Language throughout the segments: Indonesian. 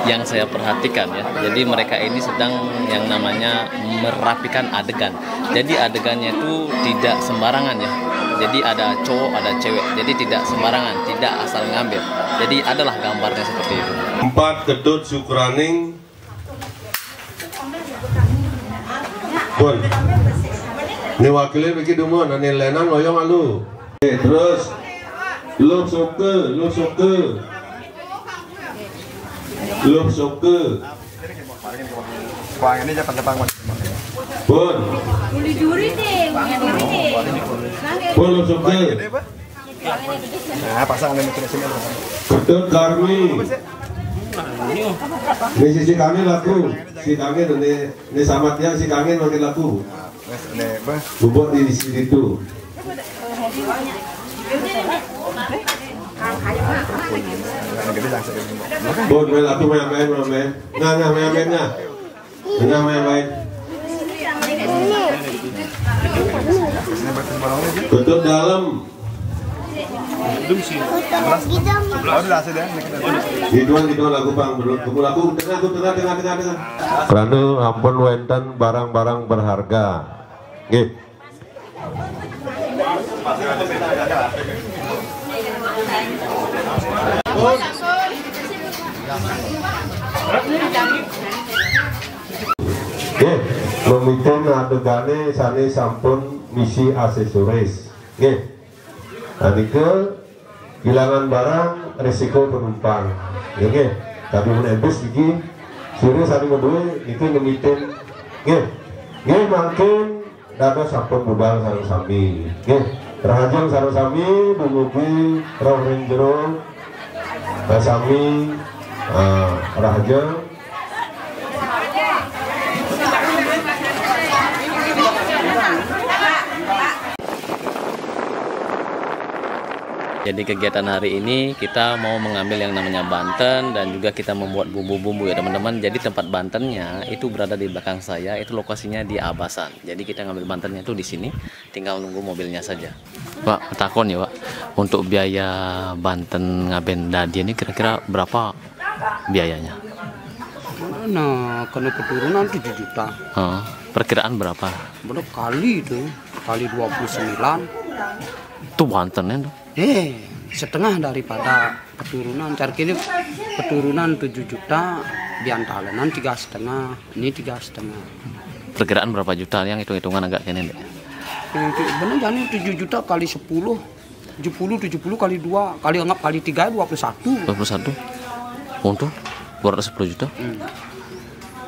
yang saya perhatikan ya. Jadi mereka ini sedang yang namanya merapikan adegan. Jadi adegannya itu tidak sembarangan ya. Jadi ada cowok, ada cewek. Jadi tidak sembarangan, tidak asal ngambil. Jadi adalah gambarnya seperti itu. 4 Ketut Syukraning. Pun. Ini wakilnya bikin dumun, ini lenang loyong alu. Terus lu suka. Wah, ini Jepang. Pun. Pun lu suka. Nah, pasang ini ke sini. Ketut Karmi. Ini si kami laku. Si kami ini sama dia si kami makin laku. Bubuk di sini tuh. Bon, laku main. Nah, main. Betul dalam. Gitu lagu bang, lagu tengah. Karena ampun wenten barang-barang berharga. Nggih. Nggih, memimpin adegane sane sampun misi aksesoris. Nggih. Nike kehilangan barang resiko penumpang. Nggih. Tapi menembus iki sire sane kedue itu memimpin. Nggih makin dados sampun budal sareng sami. Nggih. Rahajeng sareng sami dumugi roh ring jero sami rahajeng. Jadi kegiatan hari ini kita mau mengambil yang namanya Banten dan juga kita membuat bumbu-bumbu ya teman-teman. Jadi tempat Bantennya itu berada di belakang saya, itu lokasinya di Abasan. Jadi kita ngambil Bantennya itu di sini, tinggal nunggu mobilnya saja. Pak, takon ya Pak, untuk biaya Banten ngaben dadi ini kira-kira berapa biayanya? Nah, kena keturunan 7 juta. Perkiraan berapa? Berapa kali itu? Kali 29. Itu Bantennya tuh. Setengah daripada keturunan. Cari ini keturunan 7 juta, biantalenan 3,5, ini 3,5. Perkiraan berapa juta yang hitung-hitungan agak kene deh. Benar jadi 7 juta kali 10, 70 kali 2, kali anggap kali 3 21. 21. Untuk 210 juta.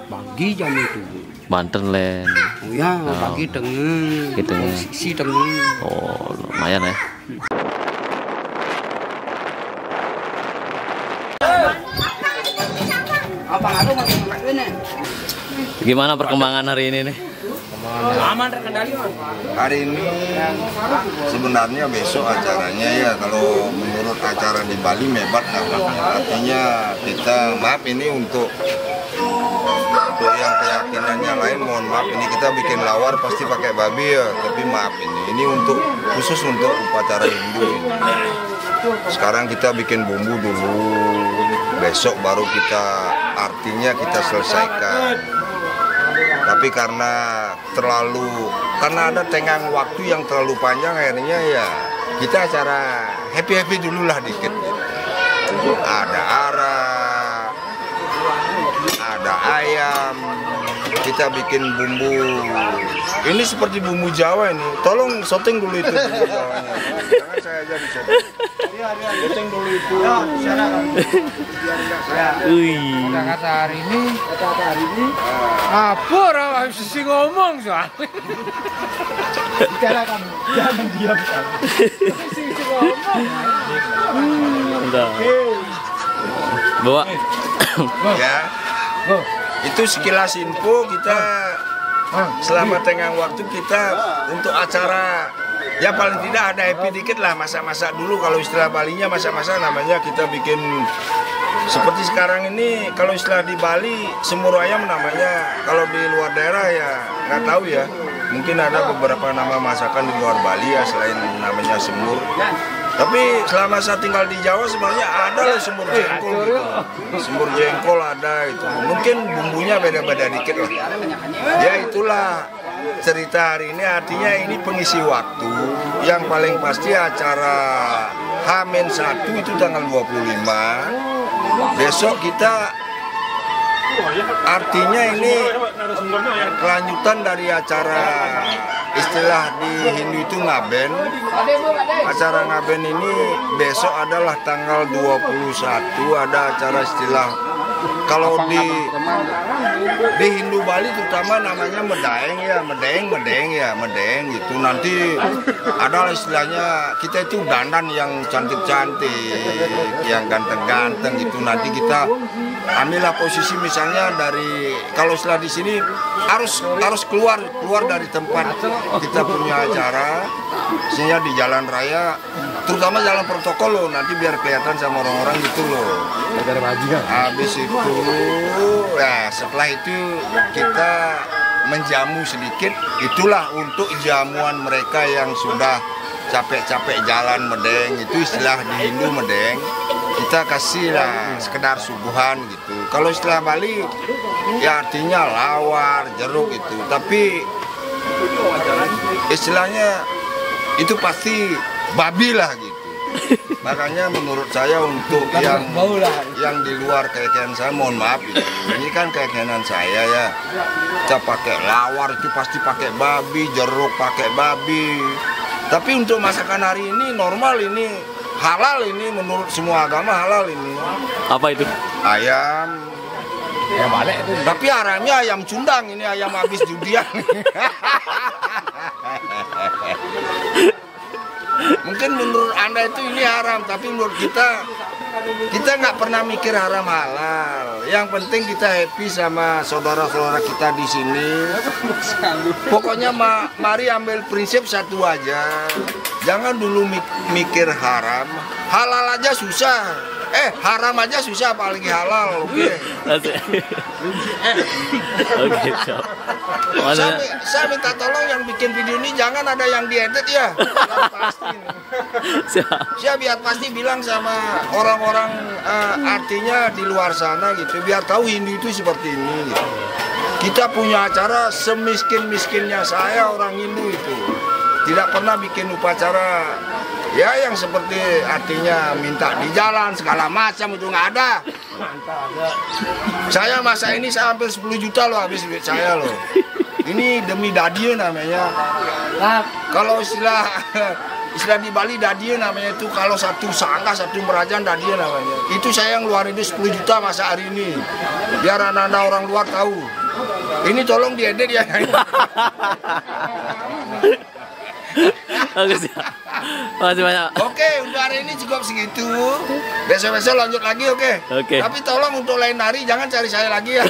Bagi jam itu. Banten Land. Oh ya, bagi tengah. Gitu. Si tengah. Oh, lumayan ya. Gimana perkembangan hari ini nih? Aman terkendali. Hari ini sebenarnya besok acaranya ya, kalau menurut acara di Bali mebat namanya. Artinya kita maaf ini untuk yang keyakinannya lain, mohon maaf ini kita bikin lawar pasti pakai babi ya, tapi maaf ini untuk khusus untuk upacara Hindu ini. Sekarang kita bikin bumbu dulu, besok baru artinya kita selesaikan. Tapi karena ada tenggang waktu yang terlalu panjang, akhirnya ya kita acara happy dulu lah dikit. Ada arak, ada ayam, kita bikin bumbu. Ini seperti bumbu Jawa ini. Tolong syuting dulu itu bumbu Jawanya. Jangan saya aja disyuting. Syuting dulu itu. Kata hari ini. Apa orang sisi ngomong soalnya. Jangan diam. Sisi ngomong. Bawa. Ya. Itu sekilas info kita selama tenggang waktu kita untuk acara ya paling tidak ada happy dikit lah, masak-masak dulu. Kalau istilah Balinya masak-masak namanya kita bikin seperti sekarang ini. Kalau istilah di Bali semur ayam namanya, kalau di luar daerah ya nggak tahu ya, mungkin ada beberapa nama masakan di luar Bali ya selain namanya semur. Tapi selama saya tinggal di Jawa sebenarnya ada loh semur jengkol gitu. Semur jengkol ada itu. Mungkin bumbunya beda-beda dikit lah. Ya itulah cerita hari ini, artinya ini pengisi waktu. Yang paling pasti acara H-1 itu tanggal 25. Besok kita artinya ini kelanjutan dari acara istilah di Hindu itu ngaben. Acara ngaben ini besok adalah tanggal 21, ada acara istilah kalau di Hindu Bali terutama namanya medeng gitu. Nanti ada istilahnya kita itu dandan yang cantik-cantik, yang ganteng-ganteng gitu. Nanti kita ambillah posisi misalnya dari kalau istilah di sini harus keluar dari tempat kita punya acara, sehingga di jalan raya terutama jalan protokol loh, nanti biar kelihatan sama orang-orang gitu loh. Habis itu ya setelah itu kita menjamu sedikit, itulah untuk jamuan mereka yang sudah capek-capek jalan medeng, itu istilah di Hindu medeng. Kita kasih lah sekedar suguhan gitu. Kalau istilah Bali ya artinya lawar, jeruk itu. Tapi istilahnya itu pasti babi lah gitu. Makanya menurut saya untuk yang di luar keyakinan saya, mohon maaf gitu. Ini kan keyakinan saya ya. Kita pakai lawar itu pasti pakai babi, jeruk pakai babi. Tapi untuk masakan hari ini normal, ini halal, ini menurut semua agama halal ini. Apa itu? Ayam. Ya balik itu. Tapi haramnya ayam cundang, ini ayam habis judian. Mungkin menurut Anda itu ini haram, tapi menurut kita nggak pernah mikir haram halal. Yang penting kita happy sama saudara-saudara kita di sini. Pokoknya mari ambil prinsip satu aja. Jangan dulu mikir haram. Halal aja susah. Haram aja susah, apalagi halal. Oke. Oke, siap. Saya minta tolong yang bikin video ini jangan ada yang diedit ya. Pasti. Saya biar pasti bilang sama orang-orang artinya di luar sana gitu, biar tahu Hindu itu seperti ini gitu. Kita punya acara semiskin-miskinnya saya orang Hindu itu. Tidak pernah bikin upacara ya yang seperti artinya minta di jalan segala macam, itu nggak ada. Saya masa ini saya hampir 10 juta loh habis duit saya loh. Ini demi dadie namanya. Kalau istilah di Bali dadie namanya itu, kalau satu sangka satu merajan dadie namanya. Itu saya yang ngeluarin itu 10 juta masa hari ini. Biar anak-anak orang luar tahu. Ini tolong diedit ya. Bagus ya. Makasih banyak. Oke, untuk hari ini cukup segitu. Besok-besok lanjut lagi, oke? Oke. Tapi tolong untuk lain hari jangan cari saya lagi ya.